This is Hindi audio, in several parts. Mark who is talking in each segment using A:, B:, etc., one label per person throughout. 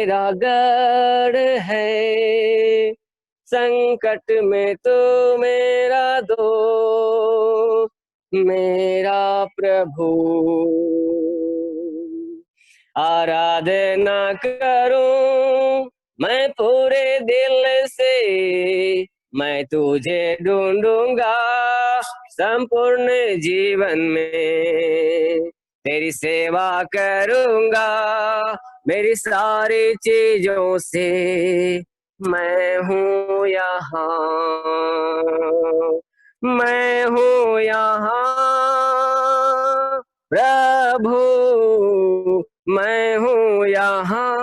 A: मेरा गढ़ है, संकट में तो मेरा दो मेरा प्रभु। आराधना करूं मैं पूरे दिल से, मैं तुझे ढूंढूंगा संपूर्ण जीवन में, तेरी सेवा करूंगा मेरी सारी चीजों से। मैं हूँ यहाँ, मैं हूँ यहाँ प्रभु, मैं हूँ यहाँ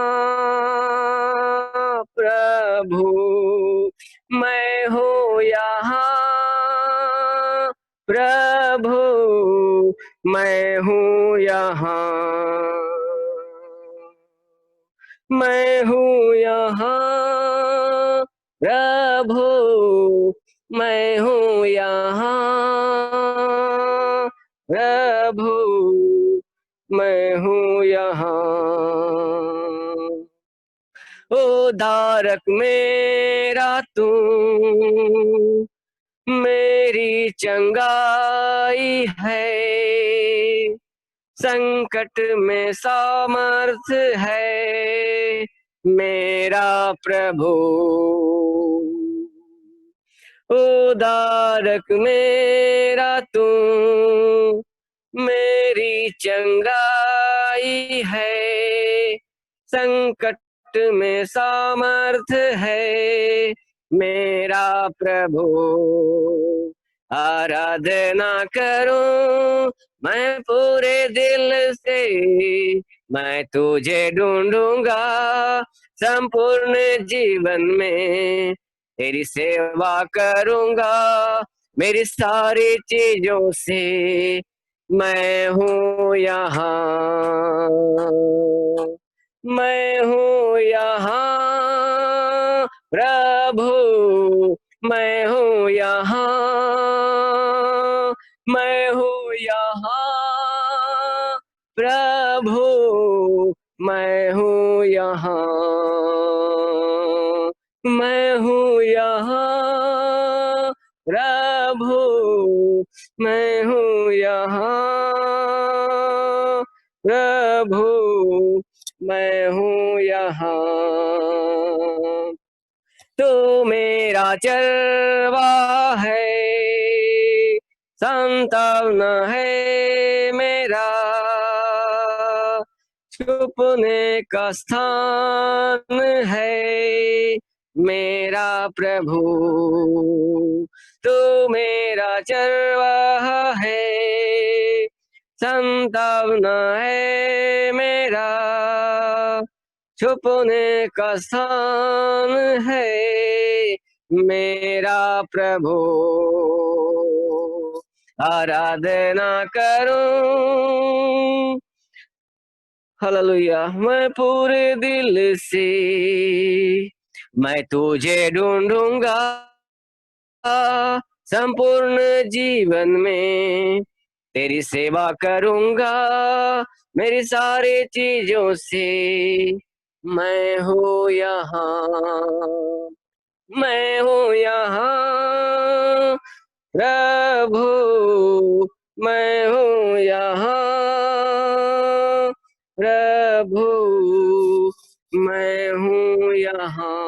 A: प्रभु, मैं हूँ यहाँ प्रभु, मैं हूँ यहाँ, मैं हूँ यहाँ प्रभु, मैं हूँ यहाँ प्रभु, मैं हूँ यहाँ। उद्धारक मेरा तू, मेरी चंगाई है, संकट में सामर्थ है मेरा प्रभु। उद्धारक मेरा तू, मेरी चंगाई है, संकट में सामर्थ है मेरा प्रभु। आराधना करूं मैं पूरे दिल से, मैं तुझे ढूंढूंगा संपूर्ण जीवन में, तेरी सेवा करूंगा मेरी सारी चीजों से। मैं हूँ यहाँ, मैं हूँ यहाँ प्रभु, मैं हूँ यहाँ, मैं हूँ यहाँ प्रभु, मैं हूँ यहाँ, मैं हूँ यहाँ प्रभु, मैं हूँ यहाँ प्रभु, मैं हूँ यहाँ। तू मेरा चरवा है, संतान है मेरा, छुपने का स्थान है मेरा प्रभु। तू मेरा चरवाहा है, संतान है मेरा, छुपने का स्थान है मेरा प्रभु। आराधना करूं हालेलुया मैं पूरे दिल से, मैं तुझे ढूंढूंगा संपूर्ण जीवन में, तेरी सेवा करूंगा मेरी सारी चीजों से। मैं हूँ यहाँ, मैं हूँ यहाँ प्रभु, मैं हूँ यहाँ प्रभु, मैं हूँ यहाँ,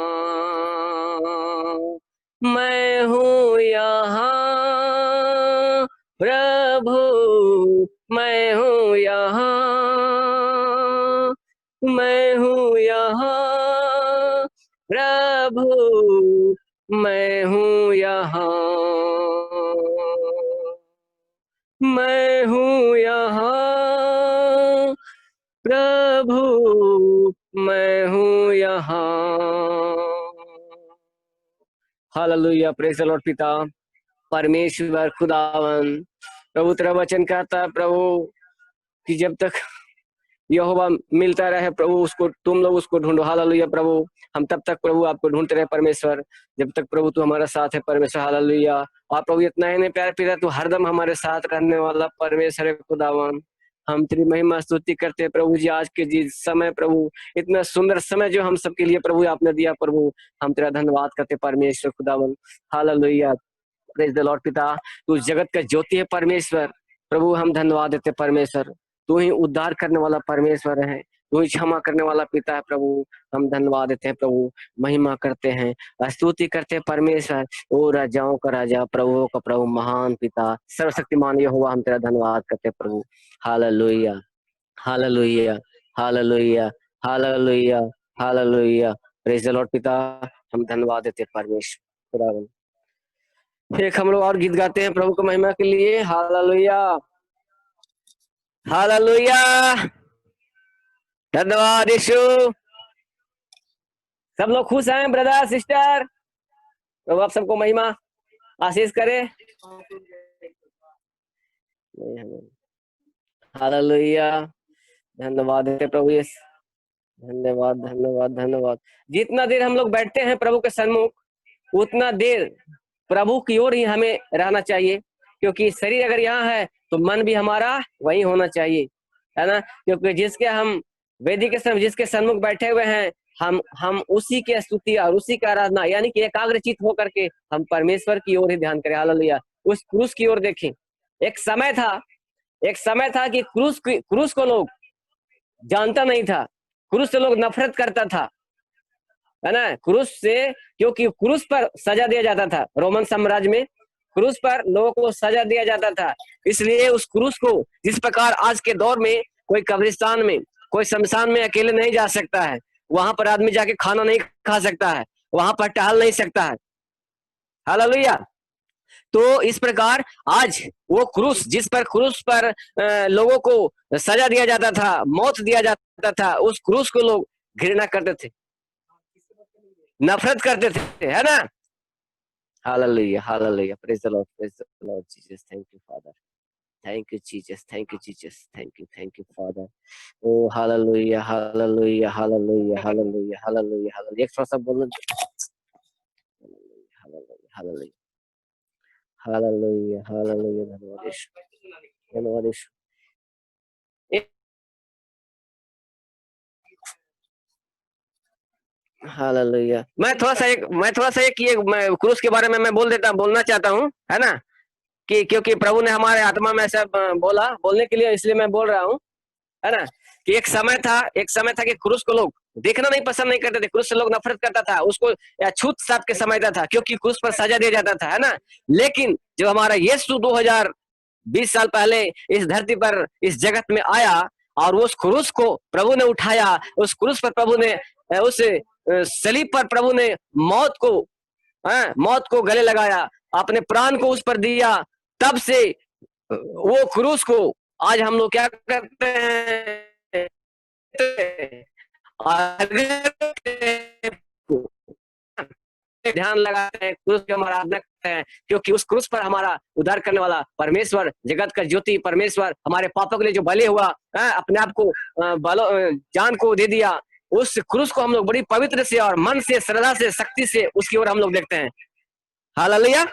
A: मैं हूँ यहाँ प्रभु, मैं हूँ यहाँ, मैं हूँ यहाँ प्रभु, मैं हूँ यहाँ, मैं हूँ यहाँ प्रभु, मैं हूँ यहाँ। Hallelujah praise the Lord. पिता परमेश्वर खुदावन प्रभु तेरा वचन कहता है प्रभु कि जब तक यहोवा मिलता रहे प्रभु उसको तुम लोग उसको ढूंढो। हालेलुया प्रभु हम तब तक प्रभु आपको ढूंढते रहे परमेश्वर जब तक प्रभु तू हमारा साथ है परमेश्वर। हालेलुया और प्रभु इतना ही नहीं प्यारे पिता तू हरदम हमारे साथ रहने वाला परमेश्वर है खुदावन। हम तेरी महिमा स्तुति करते हैं प्रभु जी। आज के जी समय प्रभु, इतना सुंदर समय जो हम सबके लिए प्रभु आपने दिया प्रभु, हम तेरा धन्यवाद करते परमेश्वर खुदावन। हालेलुया, प्रेज द लॉर्ड पिता। तू जगत का ज्योति है परमेश्वर प्रभु, हम धन्यवाद देते परमेश्वर। तू ही उद्धार करने वाला परमेश्वर है, तू ही क्षमा करने वाला पिता है प्रभु। हम धन्यवाद देते हैं प्रभु, महिमा करते हैं, स्तुति करते हैं परमेश्वर। ओ राजाओं का राजा, प्रभुओं का प्रभु, महान पिता, सर्वशक्तिमान यहोवा, हम तेरा धन्यवाद करते हैं प्रभु। Hallelujah, hallelujah, hallelujah, hallelujah, hallelujah, praise the Lord पिता। हम धन्यवाद देते हैं परमेश्वर खुदावन। एक हम लोग और गीत गाते हैं प्रभु की महिमा के लिए। हालेलुया, हालेलुया, धन्यवाद यीशु। सब लोग खुश हैं ब्रदर सिस्टर, प्रभु आप सबको महिमा आशीष करे। हालेलुया, धन्यवाद देते प्रभु यीशु, धन्यवाद धन्यवाद धन्यवाद। जितना देर हम लोग बैठते हैं प्रभु के सन्मुख, उतना देर प्रभु की ओर ही हमें रहना चाहिए, क्योंकि शरीर अगर यहाँ है तो मन भी हमारा वही होना चाहिए, है ना। क्योंकि जिसके हम वेदी के समय जिसके सन्मुख बैठे हुए हैं, हम उसी की स्तुति और उसी की आराधना, यानी कि एकाग्रचित होकर के हम परमेश्वर की ओर ही ध्यान करें। हालेलुया, उस क्रूस की ओर देखें। एक समय था कि क्रूस को लोग जानता नहीं था, क्रूस से लोग नफरत करता था, है ना। क्रूस से, क्योंकि क्रूस पर सजा दिया जाता था। रोमन साम्राज्य में क्रूस पर लोगों को सजा दिया जाता था, इसलिए उस क्रूस को, जिस प्रकार आज के दौर में कोई कब्रिस्तान में, कोई शमशान में अकेले नहीं जा सकता है, वहां पर आदमी जाके खाना नहीं खा सकता है, वहां पर टहल नहीं सकता है। हालेलुया। तो इस प्रकार आज वो क्रूस, जिस पर क्रूस पर लोगों को सजा दिया जाता था, मौत दिया जाता था, उस क्रूस को लोग घृणा करते थे, नफरत करते थे, है ना। Hallelujah, hallelujah, praise the lord Jesus. Thank you father, thank you Jesus, thank you Jesus, thank you father. Oh hallelujah, hallelujah, hallelujah, hallelujah, hallelujah, hallelujah. एक थोड़ा सा बोलो। हालेलुया, हालेलुया, हालेलुया, हालेलुया, धन्यवाद यीशु, धन्यवाद यीशु। हालेलुया। मैं थोड़ा सा एक ये क्रूस के बारे में मैं बोलना चाहता हूँ, है ना, कि क्योंकि प्रभु ने हमारे आत्मा में ऐसा बोलने के लिए, इसलिए मैं बोल रहा हूँ, है ना। कि एक समय था कि क्रूस को लोग देखना नहीं पसंद नहीं करते थे, क्रूस से लोग नफरत करता था, उसको छूत छाप के समझता था, क्योंकि क्रूस पर सजा दिया जाता था, है ना। लेकिन जब हमारा यीशु 2020 साल पहले इस धरती पर, इस जगत में आया, और उस क्रूस को प्रभु ने उठाया, उस क्रूस पर प्रभु ने, उस सलीब पर प्रभु ने मौत को गले लगाया, अपने प्राण को उस पर दिया। तब से वो क्रूस को आज हम लोग क्या करते हैं, ध्यान लगाते हैं, क्रूस की हम आराधना करते हैं, क्योंकि उस क्रूस पर हमारा उद्धार करने वाला परमेश्वर, जगत का ज्योति परमेश्वर, हमारे पापों के लिए जो बलि हुआ, अपने आप को जान को दे दिया, उस क्रूस को हम लोग बड़ी पवित्र से और मन से, श्रद्धा से, शक्ति से उसकी ओर हम लोग देखते हैं। हालेलुया।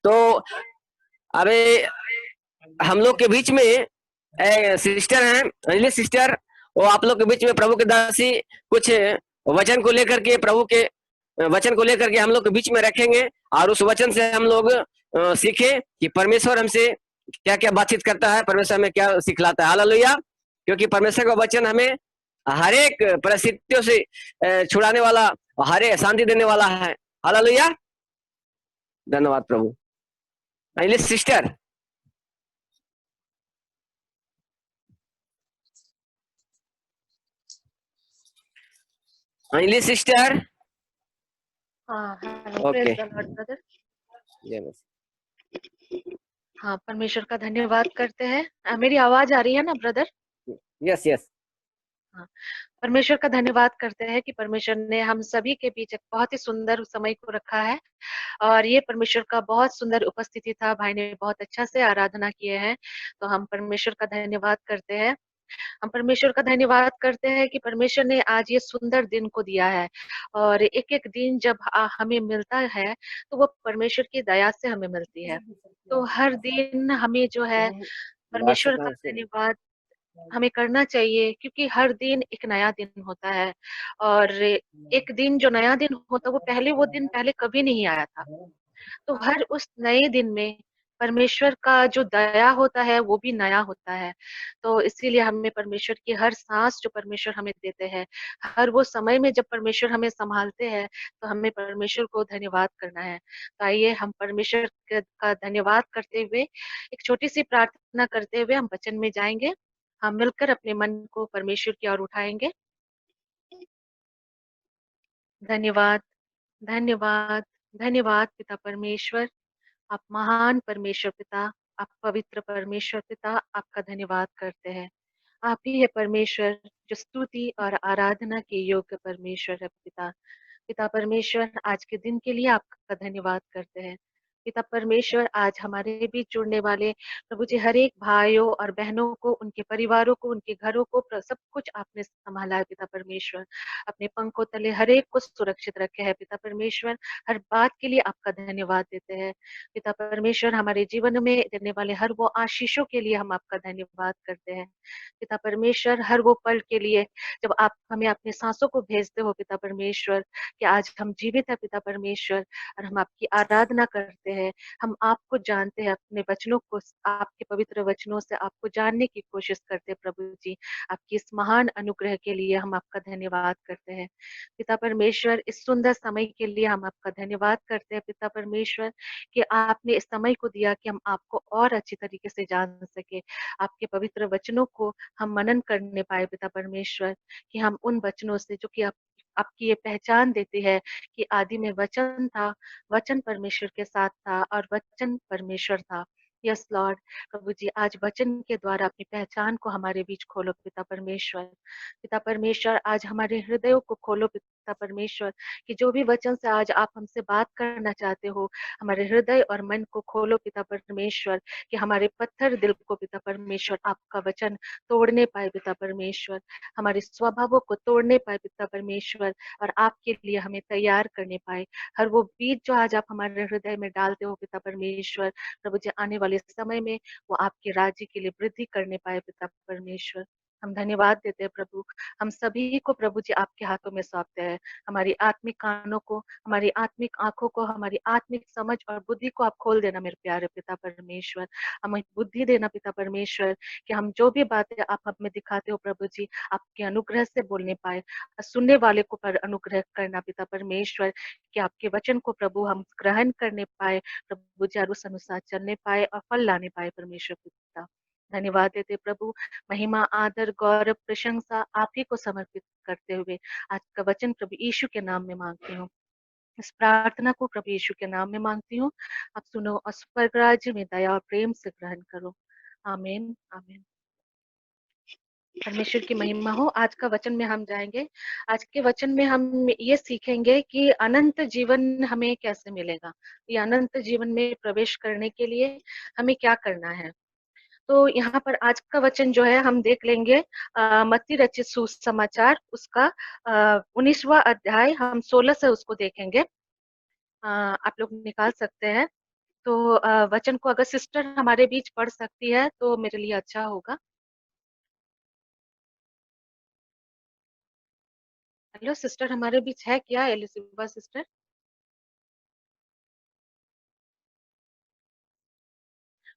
A: तो अबे हम लोग के बीच में सिस्टर हैं, अंजलि सिस्टर, वो आप लोग के बीच में प्रभु के दासी कुछ वचन को लेकर के, प्रभु के वचन को लेकर के हम लोग के बीच में रखेंगे, और उस वचन से हम लोग सीखें कि परमेश्वर हमसे क्या क्या बातचीत करता है, परमेश्वर हमें क्या सिखलाता है। हालेलुया। क्योंकि परमेश्वर का वचन हमें हर एक परिस्थितियों से छुड़ाने वाला, हर शांति देने वाला है। हालेलुया, धन्यवाद प्रभु। Anjali sister, Anjali sister.
B: Okay, हाँ, परमेश्वर का धन्यवाद करते हैं। मेरी आवाज आ रही है ना ब्रदर?
A: Yes yes.
B: हाँ, परमेश्वर का धन्यवाद करते हैं कि परमेश्वर ने हम सभी के बीच एक बहुत ही सुंदर समय को रखा है, और ये परमेश्वर का बहुत सुंदर उपस्थिति था। भाई ने बहुत अच्छा से आराधना किए हैं, तो हम परमेश्वर का धन्यवाद करते हैं। हम परमेश्वर का धन्यवाद करते हैं कि परमेश्वर ने आज ये सुंदर दिन को दिया है, और एक एक दिन जब हमें मिलता है तो वो परमेश्वर की दया से हमें मिलती है। तो हर दिन हमें जो है परमेश्वर का धन्यवाद हमें करना चाहिए, क्योंकि हर दिन एक नया दिन होता है और एक दिन जो नया दिन होता है वो दिन पहले कभी नहीं आया था। तो हर उस नए दिन में परमेश्वर का जो दया होता है वो भी नया होता है। तो इसीलिए हमें परमेश्वर की हर सांस जो परमेश्वर हमें देते हैं, हर वो समय में जब परमेश्वर हमें संभालते हैं, तो हमें परमेश्वर को धन्यवाद करना है। तो आइए हम परमेश्वर का धन्यवाद करते हुए एक छोटी सी प्रार्थना करते हुए हम वचन में जाएंगे। हम मिलकर अपने मन को परमेश्वर की ओर उठाएंगे। धन्यवाद, धन्यवाद, धन्यवाद पिता परमेश्वर। आप महान परमेश्वर पिता, आप पवित्र परमेश्वर पिता, आपका धन्यवाद करते हैं। आप ही है परमेश्वर जो स्तुति और आराधना के योग्य परमेश्वर है पिता। पिता परमेश्वर, आज के दिन के लिए आपका धन्यवाद करते हैं। पिता परमेश्वर, आज हमारे बीच जुड़ने वाले प्रभु जी हर एक भाइयों और बहनों को, उनके परिवारों को, उनके घरों को सब कुछ आपने संभाला है पिता परमेश्वर। अपने पंखों तले हर एक को सुरक्षित रखे है पिता परमेश्वर। हर बात के लिए आपका धन्यवाद देते हैं पिता परमेश्वर। हमारे जीवन में देने वाले हर वो आशीषों के लिए हम आपका धन्यवाद करते हैं पिता परमेश्वर। हर वो पल के लिए जब आप हमें अपने सांसों को भेजते हो पिता परमेश्वर, कि आज हम जीवित है पिता परमेश्वर और हम आपकी आराधना करते हैं। हम आपको जानते हैं, अपने वचनों को, आपके पवित्र वचनों से आपको जानने की कोशिश करते हैं प्रभु जी। आपकी इस महान अनुग्रह के लिए हम आपका धन्यवाद करते हैं पिता परमेश्वर। इस सुंदर समय के लिए हम आपका धन्यवाद करते हैं पिता परमेश्वर, कि आपने इस समय को दिया कि हम आपको और अच्छी तरीके से जान सके। आपके पवित्र वचनों को हम मनन करने पाए पिता परमेश्वर, कि हम उन वचनों से जो कि आप आपकी ये पहचान देती है कि आदि में वचन था, वचन परमेश्वर के साथ था और वचन परमेश्वर था। Yes Lord. प्रभु जी, आज वचन के द्वारा अपनी पहचान को हमारे बीच खोलो पिता परमेश्वर। पिता परमेश्वर, आज हमारे हृदयों को खोलो पिता परमेश्वर, कि जो भी वचन से आज आप हमसे बात करना चाहते हो, हमारे हृदय और मन को खोलो पिता परमेश्वर, कि हमारे पत्थर दिल को पिता परमेश्वर आपका वचन तोड़ने पाए पिता परमेश्वर। हमारे स्वभावों को तोड़ने पाए पिता परमेश्वर और आपके लिए हमें तैयार करने पाए। हर वो बीज जो आज आप हमारे हृदय में डालते हो पिता परमेश्वर, प्रभु जी आने वाले समय में वो आपके राज्य के लिए वृद्धि करने पाए पिता परमेश्वर। हम धन्यवाद देते हैं प्रभु। हम सभी को प्रभु जी आपके हाथों में सौंपते हैं। हमारी आत्मिक कानों को, हमारी आत्मिक आंखों को, हमारी आत्मिक समझ और बुद्धि को आप खोल देना मेरे प्यारे पिता परमेश्वर। हमें बुद्धि देना पिता परमेश्वर, कि हम जो भी बातें आप हमें दिखाते हो प्रभु जी, आपके अनुग्रह से बोलने पाए। सुनने वाले को पर अनुग्रह करना पिता परमेश्वर, कि आपके वचन को प्रभु हम ग्रहण करने पाए प्रभु जी, और उस अनुसार चलने पाए और फल लाने पाए परमेश्वर पिता। धन्यवाद देते प्रभु। महिमा, आदर, गौरव, प्रशंसा आप ही को समर्पित करते हुए आज का वचन प्रभु यीशु के नाम में मांगती हूँ। इस प्रार्थना को प्रभु यीशु के नाम में मांगती हूँ। आप सुनो और स्वर्ग राज्य में दया और प्रेम से ग्रहण करो। आमीन, आमीन। परमेश्वर की महिमा हो। आज का वचन में हम जाएंगे। आज के वचन में हम ये सीखेंगे कि अनंत जीवन हमें कैसे मिलेगा। ये अनंत जीवन में प्रवेश करने के लिए हमें क्या करना है। तो यहाँ पर आज का वचन जो है हम देख लेंगे, मत्ती रचित सुसमाचार उसका 19वां अध्याय, हम 16 से उसको देखेंगे। आप लोग निकाल सकते हैं। तो वचन को अगर सिस्टर हमारे बीच पढ़ सकती है तो मेरे लिए अच्छा होगा। हेलो सिस्टर, हमारे बीच है क्या एलिसिबा सिस्टर?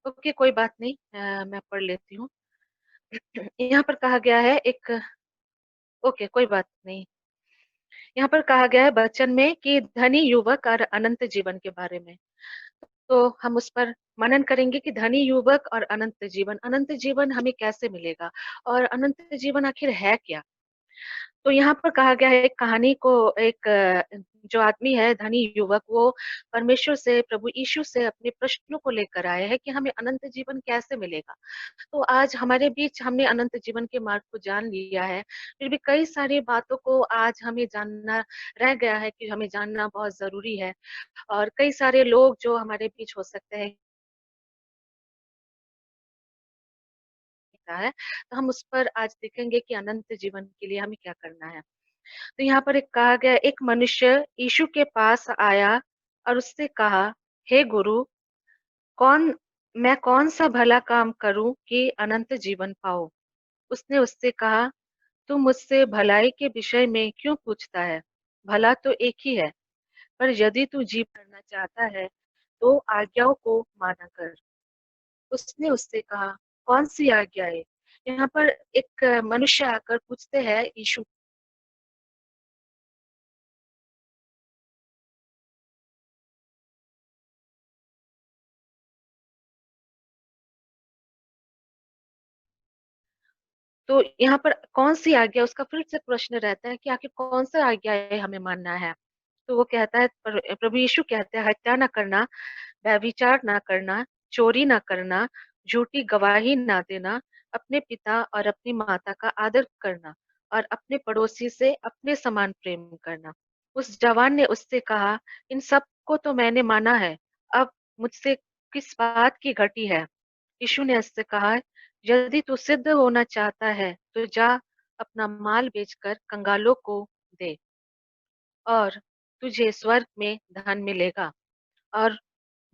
B: ओके, कोई बात नहीं, मैं पढ़ लेती हूँ। यहाँ पर कहा गया है एक, ओके कोई बात नहीं। यहाँ पर कहा गया है वचन में कि धनी युवक और अनंत जीवन के बारे में। तो हम उस पर मनन करेंगे कि धनी युवक और अनंत जीवन हमें कैसे मिलेगा और अनंत जीवन आखिर है क्या। तो यहाँ पर कहा गया है एक कहानी को, एक जो आदमी है धनी युवक, वो परमेश्वर से, प्रभु यीशु से अपने प्रश्नों को लेकर आए हैं कि हमें अनंत जीवन कैसे मिलेगा। तो आज हमारे बीच हमने अनंत जीवन के मार्ग को जान लिया है, फिर भी कई सारी बातों को आज हमें जानना रह गया है, कि हमें जानना बहुत जरूरी है। और कई सारे लोग जो हमारे बीच हो सकते हैं है, तो हम उस पर आज देखेंगे कि अनंत जीवन के लिए हमें क्या करना है। तो यहाँ पर एक कहा गया, एक मनुष्य यीशु के पास आया और उससे कहा, हे गुरु, कौन मैं कौन सा भला काम करूं कि अनंत जीवन पाऊं। उसने उससे कहा, तू मुझसे भलाई के विषय में क्यों पूछता है? भला तो एक ही है, पर यदि तू जीव करना चाहता है तो आज्ञाओं को माना कर। उसने उससे कहा, कौन सी आज्ञाएं? यहाँ पर एक मनुष्य आकर पूछते हैं यीशु। तो यहाँ पर कौन सी आज्ञा, उसका फिर से प्रश्न रहता है कि आखिर कौन सा आज्ञा हमें मानना है। तो वो कहता है, प्रभु यीशु कहते हैं, हत्या ना करना, व्यभिचार ना करना, चोरी ना करना, झूठी गवाही ना देना, अपने पिता और अपनी माता का आदर करना और अपने पड़ोसी से अपने समान प्रेम करना। उस जवान ने उससे कहा, इन सब को तो मैंने माना है, अब मुझसे किस बात की घटी है? यीशु ने उससे कहा, यदि तू सिद्ध होना चाहता है तो जा, अपना माल बेचकर कंगालों को दे और तुझे स्वर्ग में धन मिलेगा, और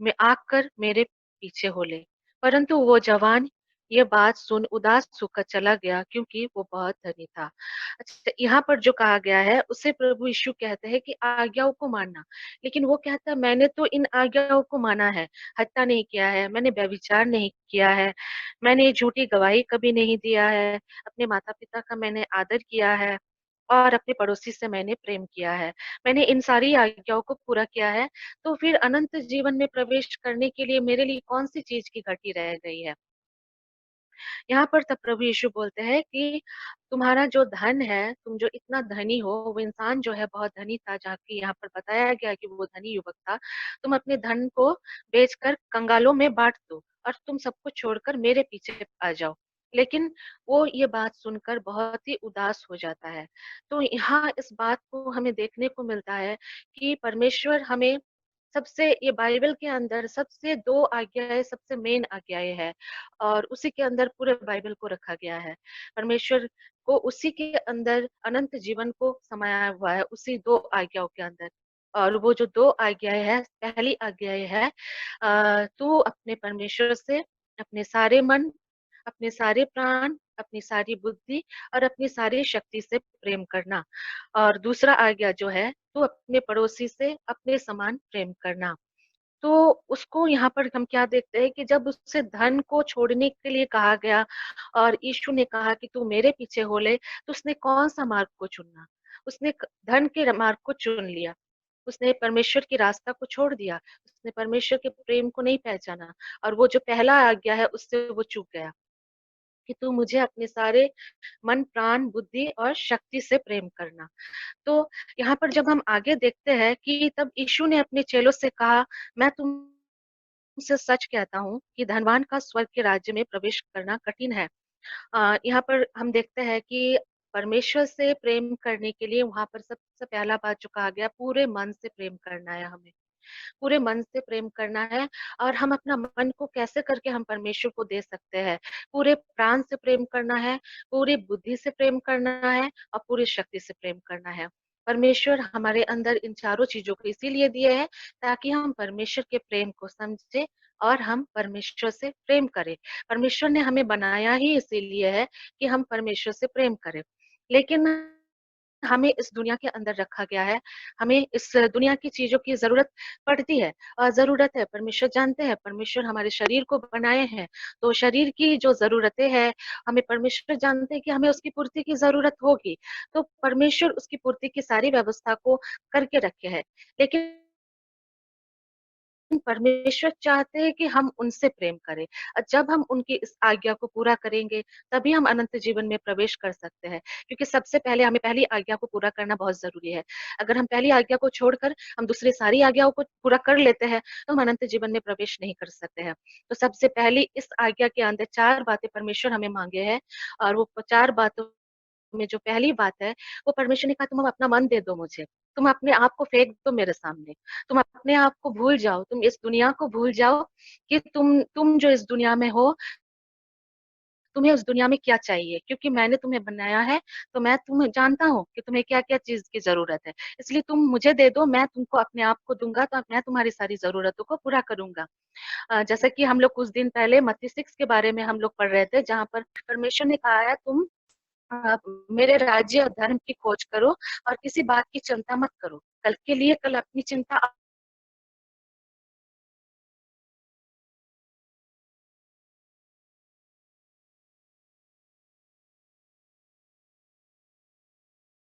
B: में आकर मेरे पीछे हो ले। परंतु वो जवान ये बात सुन उदास होकर चला गया, क्योंकि वो बहुत धनी था। अच्छा, यहाँ पर जो कहा गया है उसे प्रभु यीशु कहते हैं कि आज्ञाओं को मानना। लेकिन वो कहता है, मैंने तो इन आज्ञाओं को माना है, हत्या नहीं किया है, मैंने व्यभिचार नहीं किया है, मैंने झूठी गवाही कभी नहीं दिया है, अपने माता पिता का मैंने आदर किया है और अपने पड़ोसी से मैंने प्रेम किया है। मैंने इन सारी आज्ञाओं को पूरा किया है, तो फिर अनंत जीवन में प्रवेश करने के लिए मेरे लिए कौन-सी चीज़ की घटी रह गई है? यहाँ पर तब प्रभु यीशु बोलते हैं कि तुम्हारा जो धन है, तुम जो इतना धनी हो, वो इंसान जो है बहुत धनी था, जहाँ की यहाँ पर बताया गया कि वो धनी युवक था। तुम अपने धन को बेचकर कंगालों में बाँट दो और तुम सबको छोड़कर मेरे पीछे आ जाओ। लेकिन वो ये बात सुनकर बहुत ही उदास हो जाता है। तो यहाँ इस बात को हमें देखने को मिलता है कि परमेश्वर हमें सबसे, ये बाइबल के अंदर सबसे 2 आज्ञाएँ सबसे मेन आज्ञाएँ हैं और उसी के अंदर पूरे बाइबल को रखा गया है। परमेश्वर को उसी के अंदर अनंत जीवन को समाया हुआ है, उसी 2 आज्ञाओं के अंदर। और वो जो 2 आज्ञाएँ हैं, पहली आज्ञा है तू अपने परमेश्वर से अपने सारे मन, अपने सारे प्राण, अपनी सारी बुद्धि और अपनी सारी शक्ति से प्रेम करना। और दूसरा आज्ञा जो है, तू अपने पड़ोसी से अपने समान प्रेम करना। तो उसको यहाँ पर हम क्या देखते हैं कि जब उससे धन को छोड़ने के लिए कहा गया और यीशु ने कहा कि तू मेरे पीछे हो ले, तो उसने कौन-सा मार्ग को चुना? उसने धन के मार्ग को चुन लिया। उसने परमेश्वर के रास्ता को छोड़ दिया। उसने परमेश्वर के प्रेम को नहीं पहचाना और वो जो पहला आज्ञा है उससे वो चूक गया कि तू मुझे अपने सारे मन, प्राण, बुद्धि और शक्ति से प्रेम करना। तो यहाँ पर जब हम आगे देखते हैं कि तब यीशु ने अपने चेलों से कहा, मैं तुमसे सच कहता हूँ कि धनवान का स्वर्ग के राज्य में प्रवेश करना कठिन है। यहाँ पर हम देखते हैं कि परमेश्वर से प्रेम करने के लिए वहाँ पर सबसे पहला बात जो कहा गया, पूरे मन से प्रेम करना है हमें। पूरे मन से प्रेम करना है और हम अपना मन को कैसे करके हम परमेश्वर को दे सकते हैं। पूरे प्राण से प्रेम करना है, पूरी बुद्धि से प्रेम करना है और पूरी शक्ति से प्रेम करना है। परमेश्वर हमारे अंदर इन चारों चीज़ों को इसीलिए दिए हैं ताकि हम परमेश्वर के प्रेम को समझें और हम परमेश्वर से प्रेम करें। परमेश्वर ने हमें बनाया ही इसीलिए है कि हम परमेश्वर से प्रेम करें। लेकिन हमें इस दुनिया के अंदर रखा गया है, हमें इस दुनिया की चीज़ों की ज़रूरत पड़ती है और ज़रूरत है, परमेश्वर जानते हैं, परमेश्वर हमारे शरीर को बनाए हैं, तो शरीर की जो ज़रूरतें हैं, हमें परमेश्वर जानते हैं कि हमें उसकी पूर्ति की ज़रूरत होगी, तो परमेश्वर उसकी पूर्ति की सारी व्यवस्था को करके रखे हैं। लेकिन परमेश्वर चाहते हैं कि हम उनसे प्रेम करें और जब हम उनकी इस आज्ञा को पूरा करेंगे, तभी हम अनंत जीवन में प्रवेश कर सकते हैं। क्योंकि सबसे पहले हमें पहली आज्ञा को पूरा करना बहुत ज़रूरी है। अगर हम पहली आज्ञा को छोड़कर हम दूसरी सारी आज्ञाओं को पूरा कर लेते हैं, तो हम अनंत जीवन में प्रवेश नहीं कर सकते हैं। तो सबसे पहली इस आज्ञा के अंदर 4 बातें परमेश्वर हमें माँगे हैं और वो 4 बातों में जो पहली बात है, वो परमेश्वर ने कहा, तुम अपना मन दे दो मुझे। तुम अपने आप को फेंक दो मेरे सामने। तुम अपने आप को भूल जाओ, तुम इस दुनिया को भूल जाओ कि तुम जो इस दुनिया में हो, तुम्हें उस दुनिया में क्या चाहिए? क्योंकि मैंने तुम्हें बनाया है, तो मैं तुम्हें जानता हूँ कि तुम्हें क्या-क्या चीज़ की ज़रूरत है। इसलिए तुम मुझे दे दो, मैं तुमको अपने आप को दूँगा, तो मैं तुम्हारी सारी ज़रूरतों को पूरा करूँगा। जैसा कि हम लोग कुछ दिन पहले मत्ती 6 के बारे में हम लोग पढ़ रहे थे, जहाँ पर परमेश्वर ने कहा है, तुम अ, मेरे राज्य और धर्म की खोज करो और किसी बात की चिंता मत करो। कल के लिए कल अपनी चिंता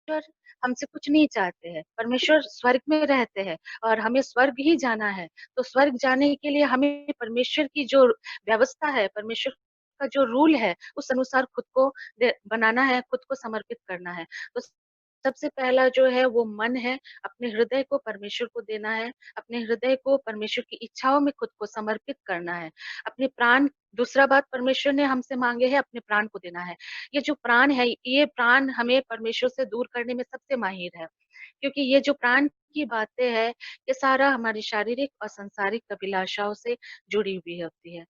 B: परमेश्वर हमसे कुछ नहीं चाहते हैं। परमेश्वर स्वर्ग में रहते हैं और हमें स्वर्ग ही जाना है। तो स्वर्ग जाने के लिए हमें परमेश्वर की जो व्यवस्था है, परमेश्वर का जो रूल है, उस अनुसार खुद को बनाना है, खुद को समर्पित करना है। तो सबसे पहला जो है वो मन है, अपने हृदय को परमेश्वर को देना है, अपने हृदय को परमेश्वर की इच्छाओं में खुद को समर्पित करना है। अपने प्राण दूसरा बात परमेश्वर ने हमसे माँगे है, अपने प्राण को देना है। ये जो प्राण है, ये प्राण हमें परमेश्वर से दूर करने में सबसे माहिर है। क्योंकि ये जो प्राण की बातें हैं, ये सारा हमारी शारीरिक और सांसारिक अभिलाषाओं से जुड़ी हुई होती है।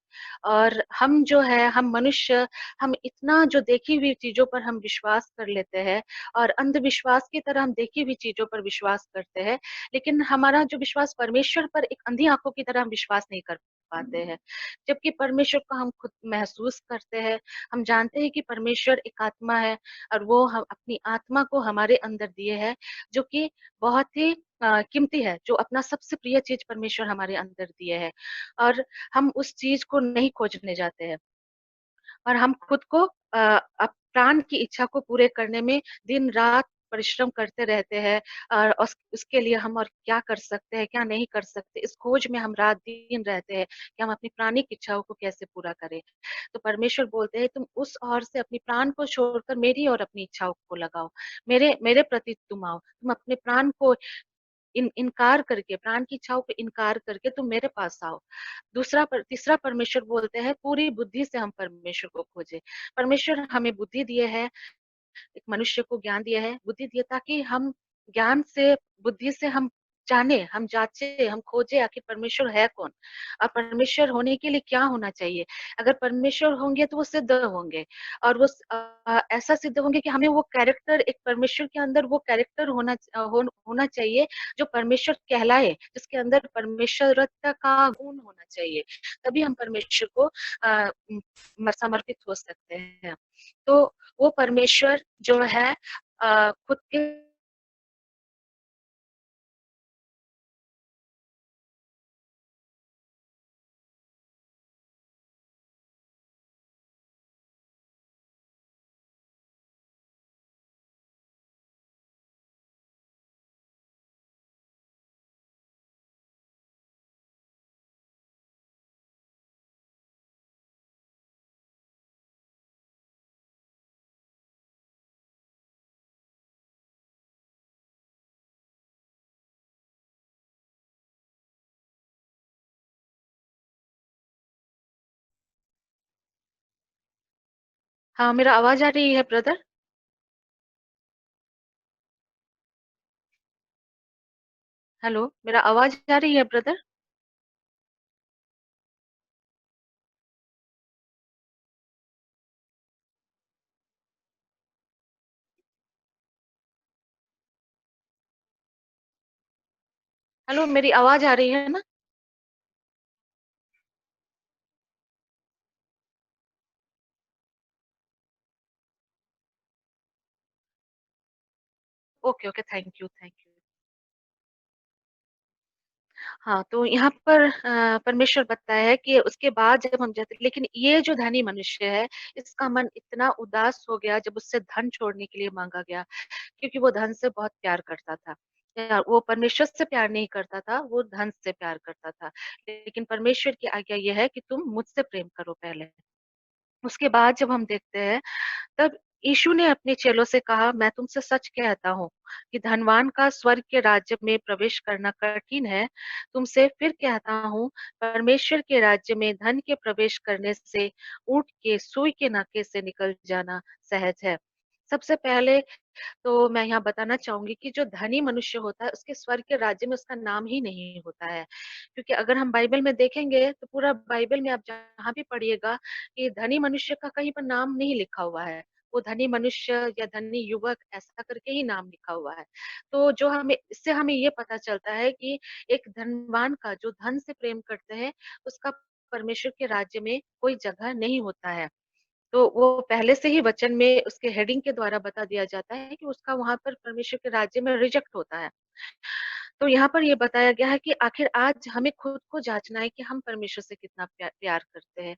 B: और हम जो है, हम मनुष्य, हम इतना जो देखी हुई चीज़ों पर हम विश्वास कर लेते हैं और अंधविश्वास की तरह हम देखी हुई चीज़ों पर विश्वास करते हैं, लेकिन हमारा जो विश्वास परमेश्वर पर एक अंधी आँखों की तरह हम विश्वास नहीं कर पाते हैं। जबकि परमेश्वर को हम खुद महसूस करते हैं, हम जानते हैं कि परमेश्वर एक आत्मा है और वो हम अपनी आत्मा को हमारे अंदर दिए है, जो कि बहुत ही कीमती है, जो अपना सबसे प्रिय चीज़ परमेश्वर हमारे अंदर दिए है और हम उस चीज़ को नहीं खोजने जाते हैं और हम खुद को प्राण की इच्छा को पूरे करने में दिन-रात परिश्रम करते रहते हैं और उसके लिए हम और क्या कर सकते हैं, क्या नहीं कर सकते, इस खोज में हम रात-दिन रहते हैं कि हम अपनी प्राणिक इच्छाओं को कैसे पूरा करें। तो परमेश्वर बोलते हैं, तुम उस ओर से अपनी प्राण को छोड़कर मेरी ओर अपनी इच्छाओं को लगाओ। मेरे मेरे प्रति तुम आओ। तुम अपने प्राण को इनकार करके, प्राण की इच्छाओं पे इनकार करके तुम मेरे पास आओ। तीसरा परमेश्वर बोलते हैं, पूरी बुद्धि से हम परमेश्वर को खोजें। परमेश्वर हमें बुद्धि दिए है, एक मनुष्य को ज्ञान दिया है, बुद्धि दिया ताकि हम ज्ञान से, बुद्धि से हम जाने, हम जाँचे, हम खोजें आखिर परमेश्वर है कौन? और परमेश्वर होने के लिए क्या होना चाहिए? अगर परमेश्वर होंगे तो वो सिद्ध होंगे और वो ऐसा सिद्ध होंगे कि हमें वो कैरेक्टर, एक परमेश्वर के अंदर वो कैरेक्टर होना चाहिए जो परमेश्वर कहलाए, जिसके अंदर परमेश्वरत्व का गुण होना चाहिए। तभी हम परमेश्वर को समर्पित हो सकते हैं। तो वो परमेश्वर जो है खुद के हाँ, मेरा आवाज़ आ रही है ब्रदर? हेलो, मेरा आवाज़ आ रही है ब्रदर? हेलो, मेरी आवाज़ आ रही है ना? Okay, okay, thank you. हाँ, तो यहाँ पर परमेश्वर बताया है कि उसके बाद जब हम जाते, लेकिन ये जो धनी मनुष्य है, इसका मन इतना उदास हो गया जब उससे धन छोड़ने के लिए माँगा गया, क्योंकि वो धन से बहुत प्यार करता था। वो परमेश्वर से प्यार नहीं करता था, वो धन से प्यार करता था। लेकिन परमेश्वर की आज्ञा ये है कि तुम मुझसे प्रेम करो पहले। उसके बाद जब हम देखते हैं, तब यीशु ने अपने चेलों से कहा, मैं तुमसे सच कहता हूँ कि धनवान का स्वर्ग के राज्य में प्रवेश करना कठिन है। तुमसे फिर कहता हूँ, परमेश्वर के राज्य में धन के प्रवेश करने से ऊँट के सुई के नाके से निकल जाना सहज है। सबसे पहले तो मैं यहाँ बताना चाहूँगी कि जो धनी मनुष्य होता है, उसके स्वर्ग के राज्य में उसका नाम ही नहीं होता है। क्योंकि अगर हम बाइबल में देखेंगे, तो पूरा बाइबल में आप जहाँ भी पढ़िएगा कि धनी मनुष्य का कहीं पर नाम नहीं लिखा हुआ है। वो धनी मनुष्य या धनी युवक ऐसा करके ही नाम लिखा हुआ है। तो जो हमें इससे हमें ये पता चलता है कि एक धनवान का जो धन से प्रेम करते हैं, उसका परमेश्वर के राज्य में कोई जगह नहीं होता है। तो वो पहले से ही वचन में उसके हेडिंग के द्वारा बता दिया जाता है कि उसका वहाँ पर परमेश्वर के राज्य में रिजेक्ट होता है। तो यहाँ पर ये बताया गया है कि आखिर आज हमें खुद को जाँचना है कि हम परमेश्वर से कितना प्यार करते हैं।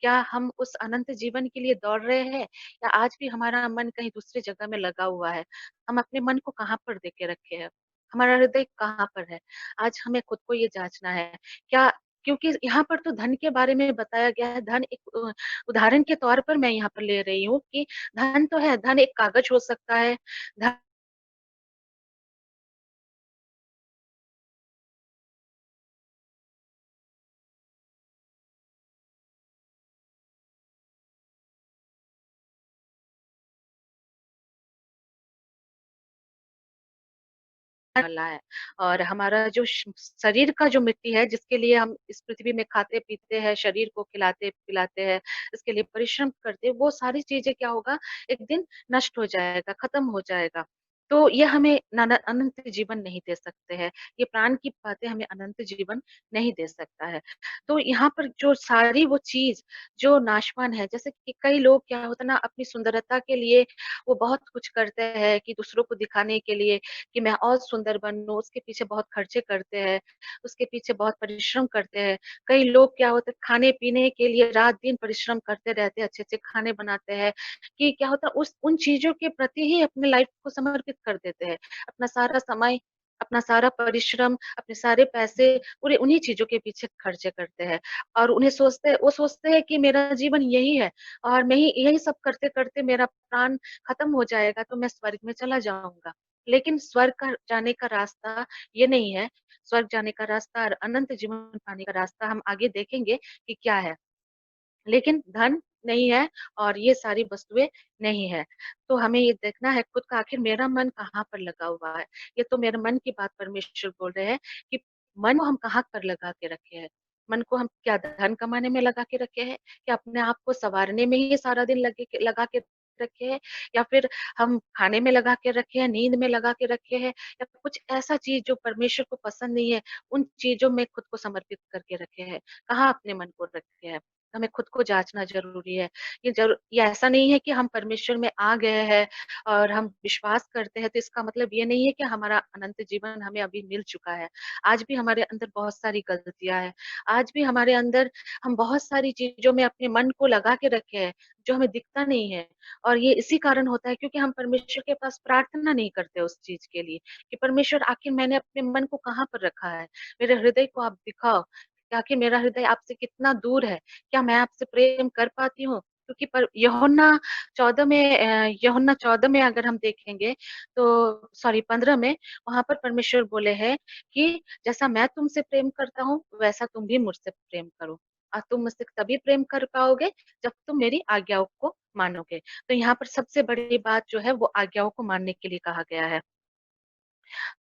B: क्या हम उस अनंत जीवन के लिए दौड़ रहे हैं या आज भी हमारा मन कहीं दूसरी जगह में लगा हुआ है? हम अपने मन को कहाँ पर दे के रखे हैं? हमारा हृदय कहाँ पर है? आज हमें खुद को ये जाँचना है। क्या क्योंकि यहाँ पर तो धन के बारे में बताया गया है, धन एक उदाहरण के तौर पर मैं यहाँ पर ले रही हूँ कि धन तो है, धन एक कागज़ हो सकता है, धन वाला है और हमारा जो शरीर का जो मिट्टी है जिसके लिए हम इस पृथ्वी में खाते-पीते हैं, शरीर को खिलाते-पिलाते हैं, इसके लिए परिश्रम करते हैं, वो सारी चीज़ें क्या होगा एक दिन नष्ट हो जाएगा, खत्म हो जाएगा। तो ये हमें अनंत जीवन नहीं दे सकते हैं, ये प्राण की बातें हमें अनंत जीवन नहीं दे सकता है। तो यहाँ पर जो सारी वो चीज़ जो नाशवान है, जैसे कि कई लोग क्या होता है ना अपनी सुंदरता के लिए वो बहुत कुछ करते हैं कि दूसरों को दिखाने के लिए कि मैं और सुंदर बनूँ, उसके पीछे बहुत खर्चे करते हैं, उसके पीछे बहुत परिश्रम करते हैं। कई लोग क्या होता है खाने-पीने के लिए रात-दिन परिश्रम करते रहते हैं, अच्छे-अच्छे खाने बनाते हैं, कि क्या होता है उस उन चीज़ों के प्रति ही अपने लाइफ़ को समर्पित कर देते हैं। अपना सारा समय, अपना सारा परिश्रम, अपने सारे पैसे पूरे उन्हीं चीज़ों के पीछे खर्चे करते हैं और वो सोचते हैं कि मेरा जीवन यही है और मैं ही यही सब करते-करते मेरा प्राण खत्म हो जाएगा तो मैं स्वर्ग में चला जाऊँगा। लेकिन स्वर्ग का जाने का रास्ता ये नहीं है, स्वर्ग जाने का रास्ता और अनंत जीवन पाने का रास्ता हम आगे देखेंगे कि क्या है। लेकिन धन नहीं है और ये सारी वस्तुएँ नहीं है। तो हमें ये देखना है खुद का आखिर मेरा मन कहाँ पर लगा हुआ है। ये तो मेरे मन की बात परमेश्वर बोल रहे हैं कि मन को हम कहाँ पर लगा के रखे हैं। मन को हम क्या धन कमाने में लगा के रखे हैं? क्या अपने आप को सँवारने में ही सारा दिन लगा के रखे हैं? या फिर हम खाने में लगा के रखे हैं, नींद में लगा के रखे हैं या कुछ ऐसा चीज़ जो परमेश्वर को पसंद नहीं है, उन चीज़ों में खुद को समर्पित करके रखे हैं? कहाँ अपने मन को रखे हैं? हमें खुद को जाँचना ज़रूरी है। ये ऐसा नहीं है कि हम परमेश्वर में आ गए हैं और हम विश्वास करते हैं, तो इसका मतलब ये नहीं है कि हमारा अनंत जीवन हमें अभी मिल चुका है। आज भी हमारे अंदर बहुत सारी गलतियाँ हैं। आज भी हमारे अंदर हम बहुत सारी चीज़ों में अपने मन को लगा के रखे हैं, जो हमें दिखता नहीं है और ये इसी कारण होता है क्योंकि हम परमेश्वर के पास प्रार्थना नहीं करते उस चीज़ के लिए, कि परमेश्वर आखिर मैंने अपने मन को कहाँ पर रखा है? मेरे हृदय को आप दिखाओ, कि आखिर मेरा हृदय आपसे कितना दूर है? क्या मैं आपसे प्रेम कर पाती हूँ? क्योंकि पर यूहन्ना 14 में अगर हम देखेंगे तो सॉरी 15 में वहाँ पर परमेश्वर बोले हैं कि जैसा मैं तुमसे प्रेम करता हूँ, वैसा तुम भी मुझसे प्रेम करो। और तुम मुझसे तभी प्रेम कर पाओगे जब तुम मेरी आज्ञाओं को मानोगे। तो यहाँ पर सबसे बड़ी बात जो है वो आज्ञाओं को मानने के लिए कहा गया है।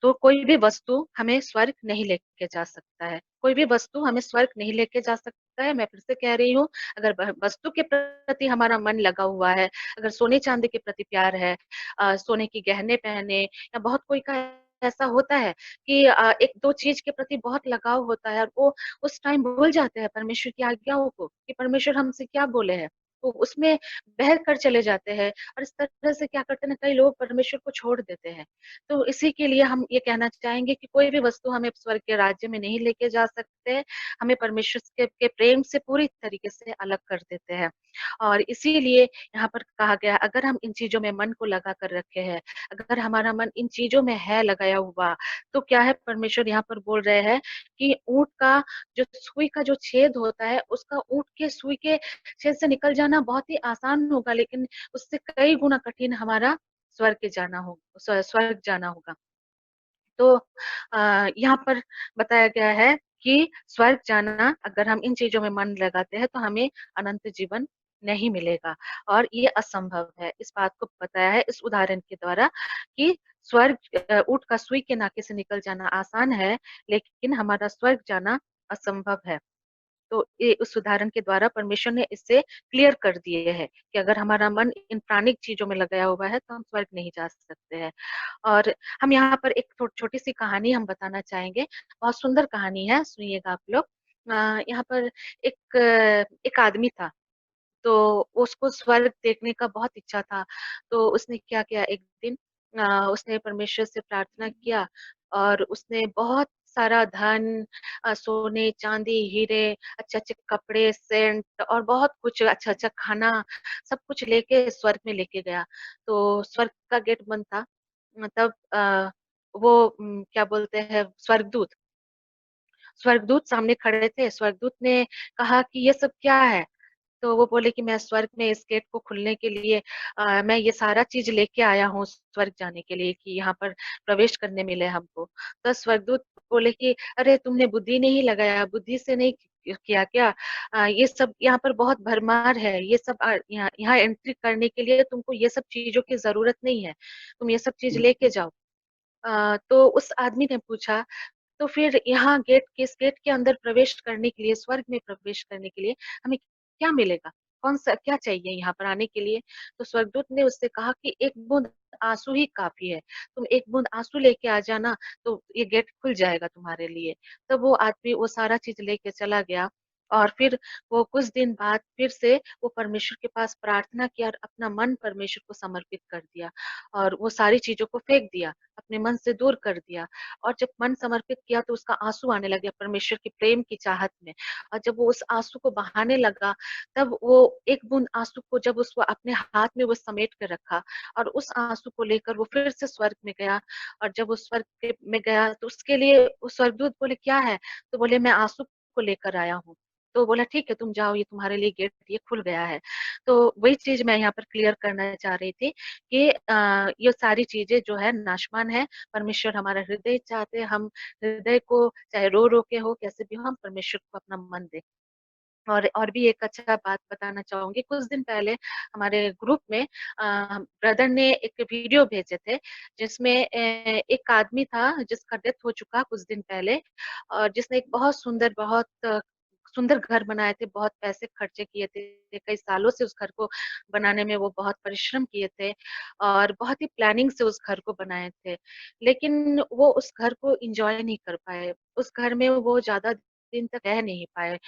B: तो कोई भी वस्तु हमें स्वर्ग नहीं लेके जा सकता है। कोई भी वस्तु हमें स्वर्ग नहीं लेके जा सकता है। मैं फिर से कह रही हूँ, अगर वस्तु के प्रति हमारा मन लगा हुआ है, अगर सोने-चांदी के प्रति प्यार है, सोने के गहने पहने या बहुत कोई का ऐसा होता है कि 1-2 चीज़ के प्रति बहुत लगाव होता है और वो उस टाइम भूल जाते हैं परमेश्वर की आज्ञाओं को, कि परमेश्वर हमसे क्या बोले हैं। तो उसमें बह कर चले जाते हैं और इस तरह से क्या करते हैं ना, कई लोग परमेश्वर को छोड़ देते हैं। तो इसी के लिए हम ये कहना चाहेंगे कि कोई भी वस्तु हमें स्वर्ग के राज्य में नहीं लेके जा सकते, हमें परमेश्वर के प्रेम से पूरी तरीके से अलग कर देते हैं। और इसीलिए यहाँ पर कहा गया अगर हम इन चीज़ों में मन को लगा कर रखे हैं, अगर हमारा मन इन चीज़ों में है लगाया हुआ, तो क्या है परमेश्वर यहाँ पर बोल रहे हैं कि ऊँट का जो सुई का जो छेद होता है, उसका ऊँट के सुई के छेद से निकल जाना बहुत ही आसान होगा, लेकिन उससे कई गुना कठिन हमारा स्वर्ग जाना होगा। तो यहाँ पर बताया गया है कि स्वर्ग जाना अगर हम इन चीज़ों में मन लगाते हैं तो हमें अनंत जीवन नहीं मिलेगा और ये असंभव है। इस बात को बताया है इस उदाहरण के द्वारा कि स्वर्ग ऊँट का सुई के नाके से निकल जाना आसान है, लेकिन हमारा स्वर्ग जाना असंभव है। तो ये उस उदाहरण के द्वारा परमेश्वर ने इससे क्लियर कर दिए है कि अगर हमारा मन इन प्राणिक चीज़ों में लगाया हुआ है, तो हम स्वर्ग नहीं जा सकते हैं। और हम यहाँ पर एक छोटी-सी कहानी हम बताना चाहेंगे, बहुत सुंदर कहानी है, सुनिएगा आप लोग। यहाँ पर एक आदमी था, तो उसको स्वर्ग देखने का बहुत इच्छा था, तो उसने क्या किया एक दिन उसने परमेश्वर से प्रार्थना किया और उसने बहुत सारा धन सोने, चांदी, हीरे, अच्छे-अच्छे कपड़े, सेंट और बहुत कुछ अच्छा-अच्छा खाना सब कुछ लेके स्वर्ग में लेके गया। तो स्वर्ग का गेट बंद था, मतलब वो क्या बोलते हैं स्वर्गदूत स्वर्गदूत सामने खड़े थे, स्वर्गदूत ने कहा कि ये सब क्या है? तो वो बोले कि मैं स्वर्ग में इस गेट को खुलने के लिए मैं ये सारा चीज़ लेके आया हूँ स्वर्ग जाने के लिए कि यहाँ पर प्रवेश करने मिले हमको। तो स्वर्गदूत बोले कि अरे तुमने बुद्धि नहीं लगाया, बुद्धि से नहीं किया क्या? ये सब यहाँ पर बहुत भरमार है, ये सब यहाँ यहाँ एंट्री करने के लिए तुमको ये सब चीज़ों की ज़रूरत नहीं है, तुम ये सब चीज़ लेके जाओ। तो उस आदमी ने पूछा तो फिर यहाँ इस गेट के अंदर प्रवेश करने के लिए, स्वर्ग में प्रवेश करने के लिए हमें क्या मिलेगा? कौन-सा क्या चाहिए यहाँ पर आने के लिए? तो स्वर्गदूत ने उससे कहा कि एक बूँद आँसू ही काफ़ी है। तुम एक बूँद आँसू लेके आ जाना, तो ये गेट खुल जाएगा तुम्हारे लिए। तब वो आदमी वो सारा चीज़ लेके चला गया और फिर वो कुछ दिन बाद फिर से वो परमेश्वर के पास प्रार्थना किया और अपना मन परमेश्वर को समर्पित कर दिया और वो सारी चीज़ों को फेंक दिया, अपने मन से दूर कर दिया। और जब मन समर्पित किया तो उसका आँसू आने लगे परमेश्वर के प्रेम की चाहत में और जब वो उस आँसू को बहाने लगा, तब वो एक बूँद आँसू को जब उसको अपने हाथ में वो समेट के रखा और उस आँसू को लेकर वो फिर से स्वर्ग में गया और जब वो स्वर्ग में गया तो उसके लिए वो स्वर्गदूत बोले क्या है? तो बोले मैं आँसू को लेकर आया हूँ। तो बोला ठीक है तुम जाओ ये तुम्हारे लिए गेट ये खुल गया है। तो वही चीज़ मैं यहाँ पर क्लियर करना चाह रही थी कि ये सारी चीज़ें जो है नाशवान है परमेश्वर हमारा हृदय चाहते हैं, हम हृदय को चाहे रो-रो के हो, कैसे भी हो, हम परमेश्वर को अपना मन दें। और भी एक अच्छा बात बताना चाहूँगी, कुछ दिन पहले हमारे ग्रुप में ब्रदर ने एक वीडियो भेजे थे, जिसमें एक आदमी था जिसका डेथ हो चुका कुछ दिन पहले और जिसने एक बहुत सुंदर सुंदर घर बनाए थे, बहुत पैसे खर्चे किए थे, कई सालों से उस घर को बनाने में वो बहुत परिश्रम किए थे और बहुत ही प्लानिंग से उस घर को बनाए थे। लेकिन वो उस घर को एन्जॉय नहीं कर पाए, उस घर में वो ज़्यादा दिन तक रह नहीं पाए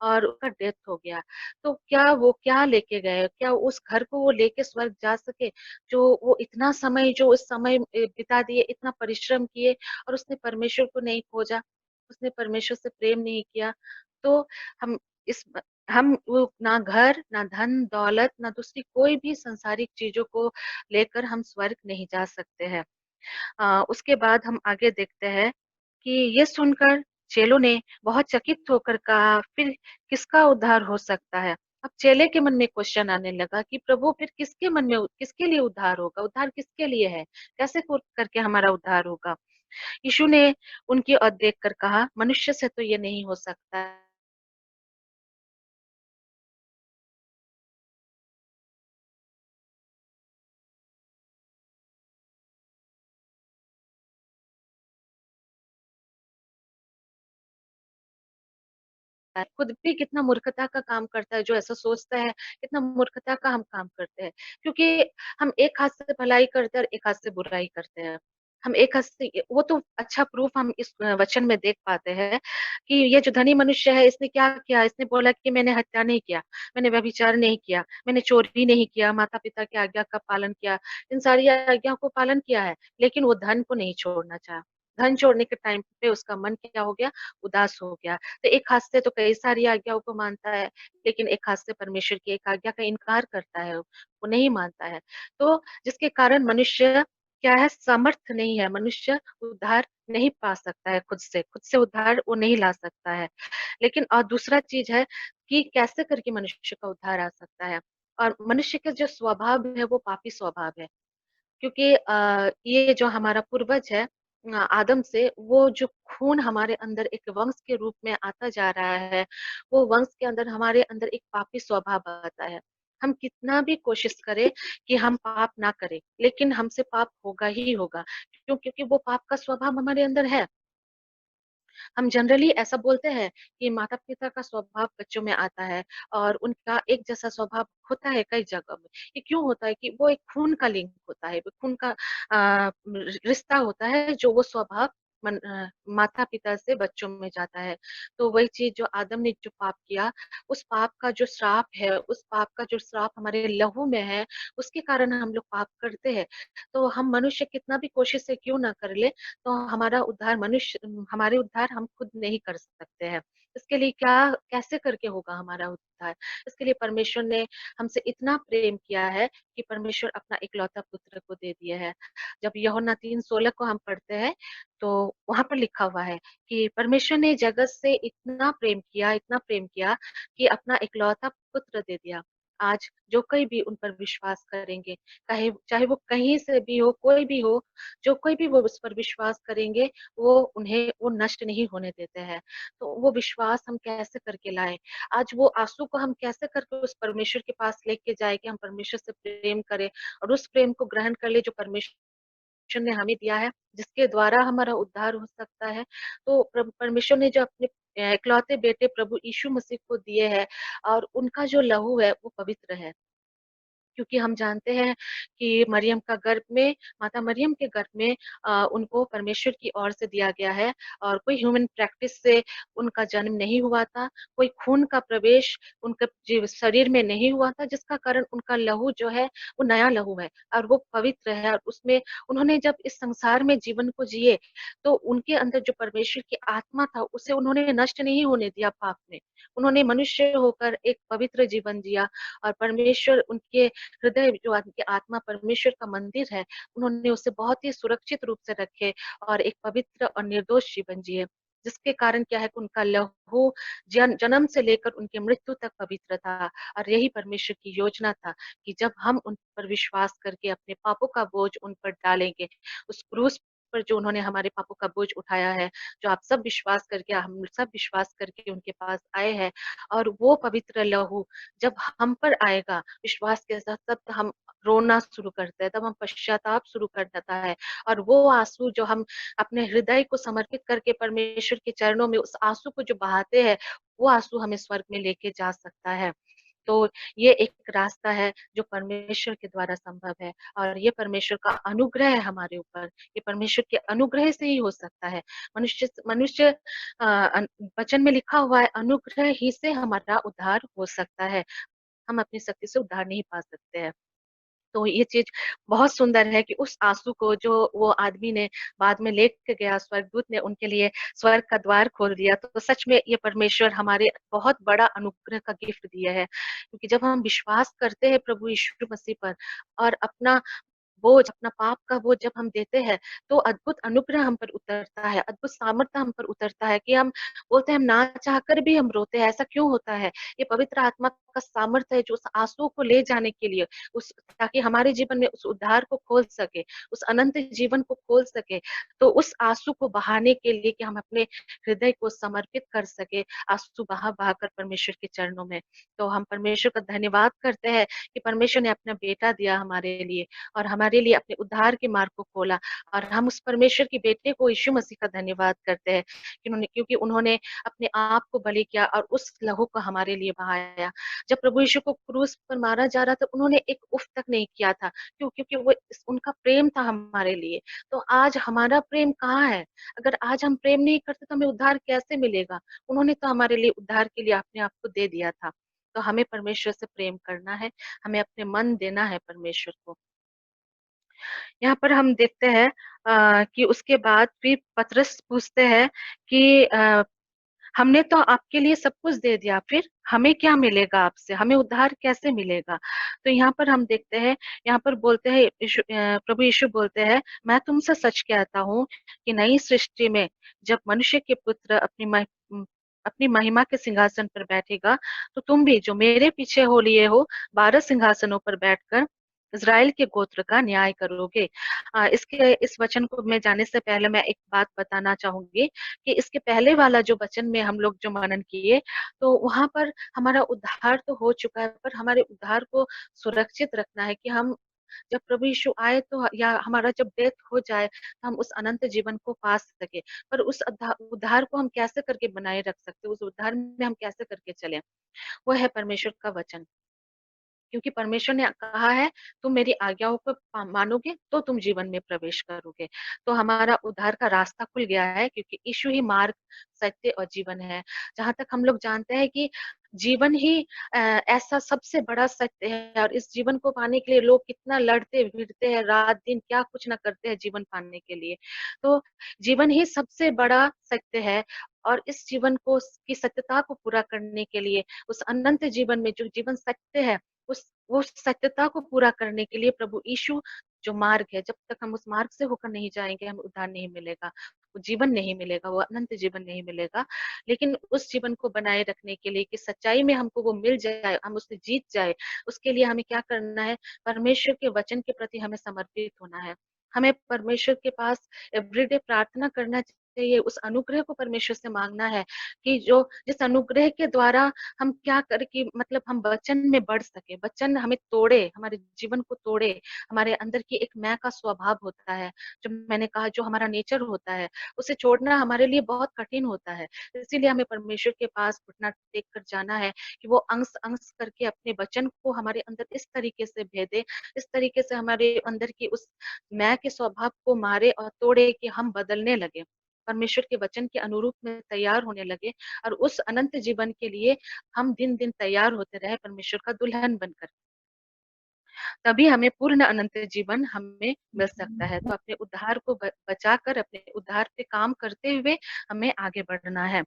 B: और उसका डेथ हो गया। तो क्या वो क्या लेके गए? क्या उस घर को वो लेके स्वर्ग जा सके? जो वो इतना समय जो उस समय बिता दिए, इतना परिश्रम किए और उसने परमेश्वर को नहीं खोजा, उसने परमेश्वर से प्रेम नहीं किया। तो हम इस हम वो ना घर, ना धन, दौलत, ना दूसरी कोई भी सांसारिक चीज़ों को लेकर हम स्वर्ग नहीं जा सकते हैं। उसके बाद हम आगे देखते हैं कि ये सुनकर चेलों ने बहुत चकित होकर कहा, फिर किसका उद्धार हो सकता है? अब चेले के मन में क्वेश्चन आने लगा कि प्रभु फिर किसके मन में किसके लिए उद्धार होगा? उद्धार किसके लिए है? कैसे करके हमारा उद्धार होगा? यीशु ने उनकी ओर देखकर कहा, मनुष्य से तो ये नहीं हो सकता है। खुद भी कितना मूर्खता का काम करता है, जो ऐसा सोचता है, कितना मूर्खता का हम काम करते हैं। क्योंकि हम एक हाथ से भलाई करते हैं और एक हाथ से बुराई करते हैं। हम एक हाथ से वो तो अच्छा प्रूफ हम इस वचन में देख पाते हैं कि ये जो धनी मनुष्य है, इसने क्या किया? इसने बोला कि मैंने हत्या नहीं किया, मैंने व्यभिचार नहीं किया, मैंने चोरी नहीं किया, माता-पिता की आज्ञा का पालन किया, इन सारी आज्ञाओं को पालन किया है, लेकिन वो धन को नहीं छोड़ना चाहा। धन छोड़ने के टाइम पे उसका मन क्या हो गया? उदास हो गया। तो एक हाथ से तो कई सारी आज्ञाओं को मानता है, लेकिन एक हाथ से परमेश्वर की एक आज्ञा का इनकार करता है, वो नहीं मानता है। तो जिसके कारण मनुष्य क्या है समर्थ नहीं है, मनुष्य उद्धार नहीं पा सकता है खुद से उद्धार वो नहीं ला सकता है। लेकिन और दूसरा चीज़ है कि कैसे करके मनुष्य का उद्धार आ सकता है और मनुष्य का जो स्वभाव है वो पापी स्वभाव है। क्योंकि ये जो हमारा पूर्वज है आदम से वो जो खून हमारे अंदर एक वंश के रूप में आता जा रहा है, वो वंश के अंदर हमारे अंदर एक पापी स्वभाव आता है। हम कितना भी कोशिश करें कि हम पाप ना करें, लेकिन हमसे पाप होगा ही होगा। क्यों? क्योंकि वो पाप का स्वभाव हमारे अंदर है। हम जनरली ऐसा बोलते हैं कि माता-पिता का स्वभाव बच्चों में आता है और उनका एक जैसा स्वभाव होता है कई जगह में। ये क्यों होता है कि वो एक खून का लिंक होता है, वो खून का रिश्ता होता है जो वो स्वभाव माता-पिता से बच्चों में जाता है। तो वही चीज़ जो आदम ने जो पाप किया, उस पाप का जो श्राप है, उस पाप का जो श्राप हमारे लहू में है, उसके कारण हम लोग पाप करते हैं। तो हम मनुष्य कितना भी कोशिश से क्यों ना कर ले, तो हमारा उद्धार हमारे उद्धार हम खुद नहीं कर सकते हैं। इसके लिए क्या कैसे करके होगा हमारा उद्धार? इसके लिए परमेश्वर ने हमसे इतना प्रेम किया है कि परमेश्वर अपना इकलौता पुत्र को दे दिया है। जब यूहन्ना 3:16 को हम पढ़ते हैं, तो वहाँ पर लिखा हुआ है कि परमेश्वर ने जगत से इतना प्रेम किया कि अपना इकलौता पुत्र दे दिया। आज जो कोई भी उन पर विश्वास करेंगे, चाहे वो कहीं से भी हो, कोई भी हो, जो कोई भी वो उस पर विश्वास करेंगे, वो नष्ट नहीं होने देते हैं। तो वो विश्वास हम कैसे करके लाएँ? आज वो आँसू को हम कैसे करके उस परमेश्वर के पास लेके जाएँ कि हम परमेश्वर से प्रेम करें और उस प्रेम को ग्रहण कर लें जो परमेश्वर ने हमें दिया है, जिसके द्वारा हमारा उद्धार हो सकता है। तो परमेश्वर ने जो अपने इकलौते बेटे प्रभु यीशु मसीह को दिए हैं और उनका जो लहू है, वो पवित्र है। क्योंकि हम जानते हैं कि माता मरियम के गर्भ में उनको परमेश्वर की ओर से दिया गया है और कोई ह्यूमन प्रैक्टिस से उनका जन्म नहीं हुआ था, कोई खून का प्रवेश उनके शरीर में नहीं हुआ था, जिसका कारण उनका लहू जो है, वो नया लहू है और वो पवित्र है और उसमें उन्होंने जब इस संसार में जीवन को जिए, तो उनके अंदर जो परमेश्वर की आत्मा था, उसे उन्होंने नष्ट नहीं होने दिया पाप में। उन्होंने मनुष्य होकर एक पवित्र जीवन जिया और परमेश्वर उनके हृदय जो उनकी आत्मा परमेश्वर का मंदिर है, उन्होंने उसे बहुत ही सुरक्षित रूप से रखे और एक पवित्र और निर्दोष जीवन जिए। जिसके कारण क्या है कि उनका लहू जन्म से लेकर उनकी मृत्यु तक पवित्र था और यही परमेश्वर की योजना था कि जब हम उन पर विश्वास करके अपने पापों का बोझ उन पर डालेंगे, उस क्रूस पर जो उन्होंने हमारे पापों का बोझ उठाया है, जो आप सब विश्वास करके हम सब विश्वास करके उनके पास आए हैं और वो पवित्र लहू जब हम पर आएगा विश्वास के साथ, तब हम रोना शुरू करते हैं, तब हम पश्चाताप शुरू कर देता है और वो आँसू जो हम अपने हृदय को समर्पित करके परमेश्वर के चरणों में उस आँसू को जो बहाते हैं, वो आँसू हमें स्वर्ग में लेके जा सकता है। तो ये एक रास्ता है जो परमेश्वर के द्वारा संभव है और ये परमेश्वर का अनुग्रह है हमारे ऊपर। ये परमेश्वर के अनुग्रह से ही हो सकता है। मनुष्य मनुष्य अ, अन वचन में लिखा हुआ है अनुग्रह ही से हमारा उद्धार हो सकता है। हम अपनी शक्ति से उद्धार नहीं पा सकते हैं। तो ये चीज़ बहुत सुंदर है कि उस आँसू को जो वो आदमी ने बाद में लेके गया, स्वर्गदूत ने उनके लिए स्वर्ग का द्वार खोल दिया। तो सच में ये परमेश्वर हमारे बहुत बड़ा अनुग्रह का गिफ्ट दिया है। क्योंकि जब हम विश्वास करते हैं प्रभु यीशु मसीह पर और अपना पाप का बोझ जब हम देते हैं, तो अद्भुत अनुग्रह हम पर उतरता है, अद्भुत सामर्थ्य हम पर उतरता है कि हम बोलते हैं हम ना चाहकर भी हम रोते हैं, ऐसा क्यों होता है? ये पवित्र आत्मा का सामर्थ्य है जो उस आँसू को ले जाने के लिए उस ताकि हमारे जीवन में उस उद्धार को खोल सके, उस अनंत जीवन को खोल सके। तो उस आँसू को बहाने के लिए कि हम अपने हृदय को समर्पित कर सके, आँसू बहा-बहा कर परमेश्वर के चरणों में। तो हम परमेश्वर का धन्यवाद करते हैं कि परमेश्वर ने अपना बेटा दिया हमारे लिए और हमारे लिए अपने उद्धार के मार्ग को खोला और हम उस परमेश्वर के बेटे को यीशु मसीह का धन्यवाद करते हैं क्योंकि उन्होंने अपने आप को बलि किया और उस लहू को हमारे लिए बहाया। जब प्रभु यीशु को क्रूस पर मारा जा रहा था, उन्होंने एक उफ तक नहीं किया था। क्यों? क्योंकि उनका प्रेम था हमारे लिए। तो आज हमारा प्रेम कहाँ है? अगर आज हम प्रेम नहीं करते तो हमें उद्धार कैसे मिलेगा? उन्होंने तो हमारे लिए उद्धार के लिए अपने आप को दे दिया था। तो हमें परमेश्वर से प्रेम करना है, हमें अपने मन देना है परमेश्वर को। यहाँ पर हम देखते हैं कि उसके बाद फिर पतरस पूछते हैं कि हमने तो आपके लिए सब कुछ दे दिया, फिर हमें क्या मिलेगा आपसे? हमें उद्धार कैसे मिलेगा? तो यहाँ पर हम देखते हैं, यहाँ पर बोलते हैं प्रभु यीशु बोलते हैं, मैं तुमसे सच कहता हूँ कि नई सृष्टि में जब मनुष्य के पुत्र अपनी महिमा के सिंहासन पर बैठेगा, तो तुम भी जो मेरे पीछे हो लिए हो 12 सिंहासनों पर बैठकर इज़राइल के गोत्र का न्याय करोगे। इसके इस वचन को मैं जाने से पहले मैं एक बात बताना चाहूँगी कि इसके पहले वाला जो वचन में हम लोग जो मनन किए, तो वहाँ पर हमारा उद्धार तो हो चुका है, पर हमारे उद्धार को सुरक्षित रखना है कि हम जब प्रभु यीशु आए तो या हमारा जब डेथ हो जाए, तो हम उस अनंत जीवन को पा सकें। पर उस उद्धार को हम कैसे करके बनाए रख सकते हैं, उस उद्धार में हम कैसे करके चलें? वो है परमेश्वर का वचन। क्योंकि परमेश्वर ने कहा है, तुम मेरी आज्ञाओं को मानोगे तो तुम जीवन में प्रवेश करोगे। तो हमारा उद्धार का रास्ता खुल गया है क्योंकि यीशु ही मार्ग, सत्य और जीवन है। जहाँ तक हम लोग जानते हैं कि जीवन ही ऐसा सबसे बड़ा सत्य है और इस जीवन को पाने के लिए लोग कितना लड़ते-भिड़ते हैं, रात-दिन क्या कुछ ना करते हैं जीवन पाने के लिए। तो जीवन ही सबसे बड़ा सत्य है और इस जीवन को की सत्यता को पूरा करने के लिए, उस अनंत जीवन में जो जीवन सत्य है, उस सत्यता को पूरा करने के लिए प्रभु यीशु जो मार्ग है, जब तक हम उस मार्ग से होकर नहीं जाएँगे, हमें उद्धार नहीं मिलेगा, वो जीवन नहीं मिलेगा, वो अनंत जीवन नहीं मिलेगा। लेकिन उस जीवन को बनाए रखने के लिए कि सच्चाई में हमको वो मिल जाए, हम उससे जीत जाए, उसके लिए हमें क्या करना है? परमेश्वर के वचन के प्रति हमें समर्पित होना है। हमें परमेश्वर के पास एवरीडे प्रार्थना करना चाहिए, उस अनुग्रह को परमेश्वर से माँगना है कि जो जिस अनुग्रह के द्वारा हम क्या करें कि मतलब हम वचन में बढ़ सके, वचन हमें तोड़े, हमारे जीवन को तोड़े, हमारे अंदर की एक मैं का स्वभाव होता है, जो मैंने कहा जो हमारा नेचर होता है, उसे छोड़ना हमारे लिए बहुत कठिन होता है। इसीलिए हमें परमेश्वर के पास घुटना टेक कर जाना है कि वो अंश-अंश करके अपने वचन को हमारे अंदर इस तरीके से भेदे, इस तरीके से हमारे अंदर की उस मैं के स्वभाव को मारे और तोड़े कि हम बदलने लगे। परमेश्वर के वचन के अनुरूप में तैयार होने लगे और उस अनंत जीवन के लिए हम दिन-दिन तैयार होते रहे परमेश्वर का दुल्हन बनकर। तभी हमें पूर्ण अनंत जीवन हमें मिल सकता है। तो अपने उद्धार को बचाकर अपने उद्धार पे काम करते हुए हमें आगे बढ़ना है।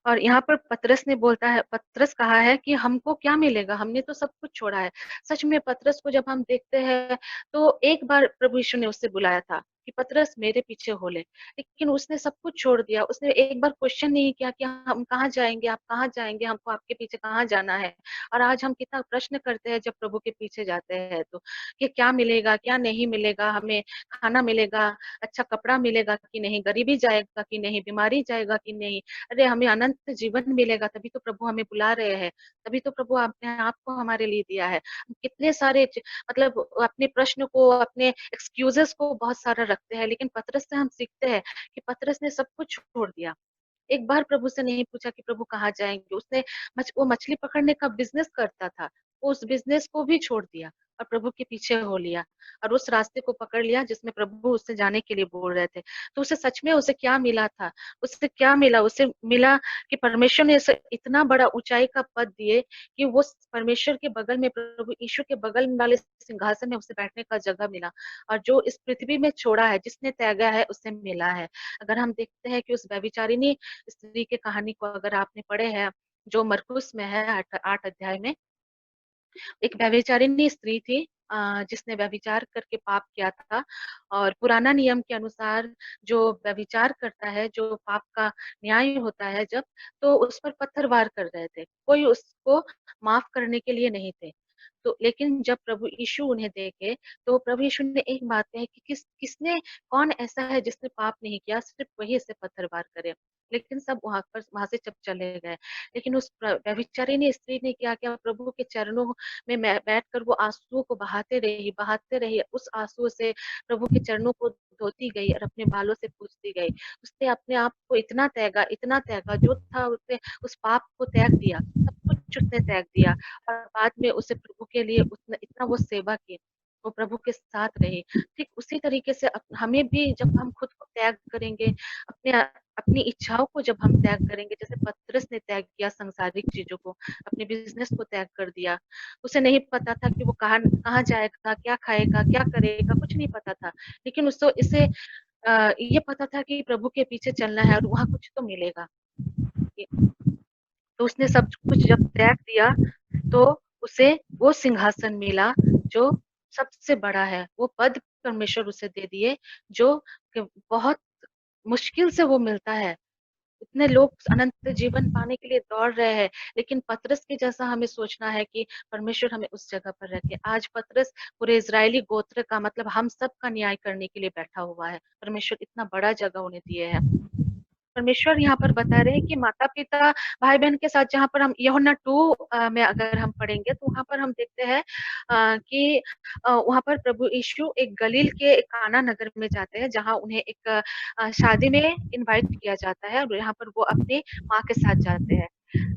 B: और यहाँ पर पतरस कहा है कि हमको क्या मिलेगा? हमने तो सब कुछ छोड़ा है। सच में पतरस को जब हम देखते हैं, तो एक बार प्रभु यीशु ने उससे बुलाया था कि पतरस मेरे पीछे हो ले। लेकिन उसने सब कुछ छोड़ दिया। उसने एक बार क्वेश्चन नहीं किया कि हम कहाँ जाएँगे? आप कहाँ जाएँगे? हमको आपके पीछे कहाँ जाना है? और आज हम कितना प्रश्न करते हैं जब प्रभु के पीछे जाते हैं तो, कि क्या मिलेगा, क्या नहीं मिलेगा? हमें खाना मिलेगा, अच्छा कपड़ा मिलेगा कि नहीं? गरीबी जाएगा कि नहीं? बीमारी जाएगा कि नहीं? अरे हमें अनंत जीवन मिलेगा तभी तो प्रभु हमें बुला रहे हैं, तभी तो प्रभु अपने आप को हमारे लिए दिया है। कितने सारे मतलब अपने प्रश्न को, अपने एक्सक्यूज़ेज़ को बहुत सारा रखते हैं, लेकिन पतरस से हम सीखते हैं कि पतरस ने सब कुछ छोड़ दिया। एक बार प्रभु से नहीं पूछा कि प्रभु कहाँ जाएँगे? उसने वो मछली पकड़ने का बिज़नेस करता था, वो उस बिज़नेस को भी छोड़ दिया और प्रभु के पीछे हो लिया और उस रास्ते को पकड़ लिया जिसमें प्रभु उससे जाने के लिए बोल रहे थे। तो उसे सच में उसे क्या मिला था? उसे क्या मिला? उसे मिला कि परमेश्वर ने उसे इतना बड़ा ऊँचाई का पद दिए कि वो परमेश्वर के बगल में, प्रभु यीशु के बगल वाले सिंहासन में उसे बैठने का जगह मिला और जो इस पृथ्वी में छोड़ा है, जिसने त्यागा है, उसे मिला है। अगर हम देखते हैं कि उस व्यभिचारिणी स्त्री की कहानी को अगर आपने पढ़े हैं, जो मरकुस में है 8 अध्याय में, एक व्यभिचारिणी स्त्री थी जिसने व्यभिचार करके पाप किया था और पुराना नियम के अनुसार जो व्यभिचार करता है, जो पाप का न्याय होता है जब, तो उस पर पत्थर वार कर रहे थे। कोई उसको माफ़ करने के लिए नहीं थे। तो लेकिन जब प्रभु यीशु उन्हें देखे, तो प्रभु यीशु ने एक बात कही कि कौन ऐसा है जिसने पाप नहीं किया, सिर्फ़ वही इसे पत्थर वार करे। लेकिन सब वहाँ से जब चले गए। लेकिन उस व्यभिचारिणी स्त्री ने क्या किया, प्रभु के चरणों में बैठकर वो आँसुओं को बहाते रही। उस आँसुओं से प्रभु के चरणों को धोती गई और अपने बालों से पूछती गई। उसने अपने आप को इतना त्यागा, जो था उसने उस पाप को त्याग दिया, सब कुछ उसने त्याग दिया और बाद में उसे प्रभु के लिए उतना इतना वो सेवा की, वो प्रभु के साथ रही। ठीक उसी तरीके से हमें भी जब हम खुद को त्याग करेंगे, अपने अपनी इच्छाओं को जब हम त्याग करेंगे, जैसे पतरस ने त्याग किया सांसारिक चीज़ों को, अपने बिज़नेस को त्याग कर दिया। उसे नहीं पता था कि वो कहाँ कहाँ जाएगा, क्या खाएगा, क्या करेगा, कुछ नहीं पता था। लेकिन उसको इसे ये पता था कि प्रभु के पीछे चलना है और वहाँ कुछ तो मिलेगा। ये तो उसने सब कुछ जब त्याग दिया, तो उसे वो सिंहासन मिला जो सबसे बड़ा है। वो पद परमेश्वर उसे दे दिए जो कि बहुत मुश्किल से वो मिलता है। इतने लोग अनंत जीवन पाने के लिए दौड़ रहे हैं, लेकिन पतरस के जैसा हमें सोचना है कि परमेश्वर हमें उस जगह पर रखे। आज पतरस पूरे इज़राइली गोत्र का मतलब हम सब का न्याय करने के लिए बैठा हुआ है। परमेश्वर इतना बड़ा जगह उन्हें दिए है। परमेश्वर यहाँ पर बता रहे हैं कि माता-पिता, भाई-बहन के साथ जहाँ पर हम यूहन्ना 2 में अगर हम पढ़ेंगे तो वहाँ पर हम देखते हैं कि वहाँ पर प्रभु यीशु एक गलील के एक काना नगर में जाते हैं, जहाँ उन्हें एक शादी में इनवाइट किया जाता है और यहाँ पर वो अपनी माँ के साथ जाते हैं।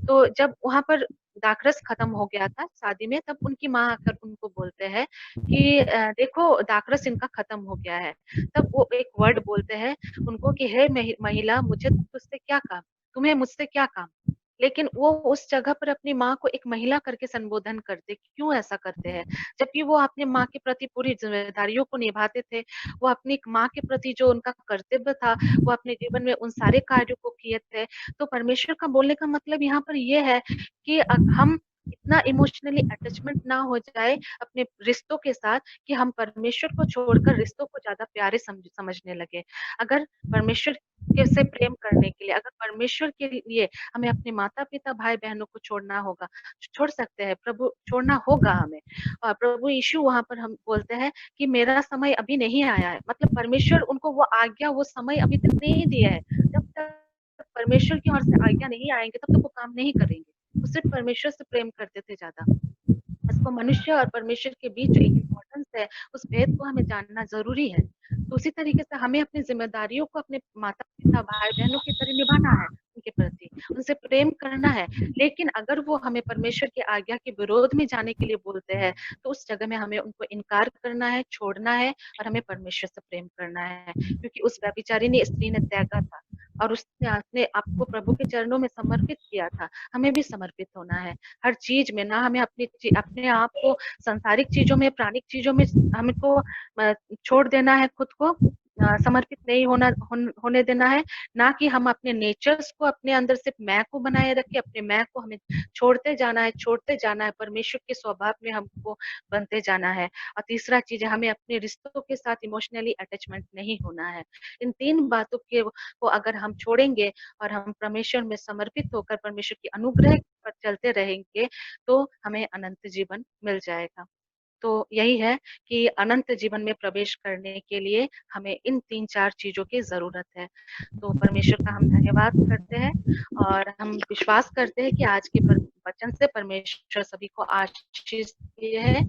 B: तो जब वहाँ पर दाखरस खत्म हो गया था शादी में, तब उनकी माँ आकर उनको बोलते हैं कि देखो दाखरस इनका खत्म हो गया है। तब वो एक वर्ड बोलते हैं उनको कि हे महिला, मुझे तुझसे क्या काम? तुम्हें मुझसे क्या काम? लेकिन वो उस जगह पर अपनी माँ को एक महिला करके संबोधन करते, क्यों ऐसा करते हैं? जबकि वो अपने माँ के प्रति पूरी ज़िम्मेदारियों को निभाते थे। वो अपनी माँ के प्रति जो उनका कर्तव्य था, वो अपने जीवन में उन सारे कार्यों को किए थे। तो परमेश्वर का बोलने का मतलब यहाँ पर ये है कि हम इतना इमोशनली अटैचमेंट ना हो जाए अपने रिश्तों के साथ कि हम परमेश्वर को छोड़कर रिश्तों को ज़्यादा प्यारे समझने लगे। अगर परमेश्वर के से प्रेम करने के लिए, अगर परमेश्वर के लिए हमें अपने माता-पिता, भाई-बहनों को छोड़ना होगा, छोड़ सकते हैं, प्रभु छोड़ना होगा हमें। प्रभु यीशु वहाँ पर हम बोलते हैं कि मेरा समय अभी नहीं आया है। मतलब परमेश्वर उनको वो आज्ञा, वो समय अभी तक नहीं दिया है। जब तक परमेश्वर की ओर से आज्ञा नहीं आएँगे, तब तक वो काम नहीं करेंगे। वो सिर्फ़ परमेश्वर से प्रेम करते थे ज़्यादा। इसको मनुष्य और परमेश्वर के बीच जो एक इम्पोर्टेंस है, उस भेद को हमें जानना ज़रूरी है। तो उसी तरीके से हमें अपनी ज़िम्मेदारियों को अपने माता-पिता, भाई-बहनों की तरह निभाना है उनके प्रति, उनसे प्रेम करना है। लेकिन अगर वो हमें परमेश्वर की आज्ञा के विरोध में जाने के लिए बोलते हैं, तो उस जगह में हमें उनको इनकार करना है, छोड़ना है और हमें परमेश्वर से प्रेम करना है। क्योंकि उस व्यभिचारिणी स्त्री ने त्यागा था और उसने अपने आप को प्रभु के चरणों में समर्पित किया था। हमें भी समर्पित होना है। हर चीज़ में ना हमें अपने आप को सांसारिक चीज़ों में, प्राणिक चीज़ों में हमको छोड़ देना है खुद को, समर्पित नहीं होने देना है, ना कि हम अपने नेचर्स को अपने अंदर सिर्फ मैं को बनाए रखें, अपने मैं को हमें छोड़ते जाना है, परमेश्वर के स्वभाव में हमको बनते जाना है। और तीसरा चीज़ है हमें अपने रिश्तों के साथ इमोशनली अटैचमेंट नहीं होना है। इन 3 बातों को अगर हम छोड़ेंगे और हम परमेश्वर में समर्पित होकर परमेश्वर की अनुग्रह पर चलते रहेंगे, तो हमें अनंत जीवन मिल जाएगा। तो यही है कि अनंत जीवन में प्रवेश करने के लिए हमें इन 3-4 चीज़ों की ज़रूरत है। तो परमेश्वर का हम धन्यवाद करते हैं और हम विश्वास करते हैं कि आज के वचन से परमेश्वर सभी को आशीष दिए है।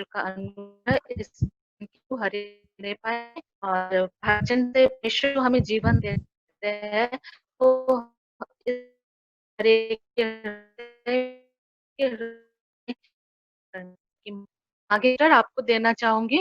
B: का अनुग्रह इस को हरे पाए और वचन से परमेश्वर जो हमें जीवन देते हैं, तो इस हरे के आगे आपको देना चाहूँगी।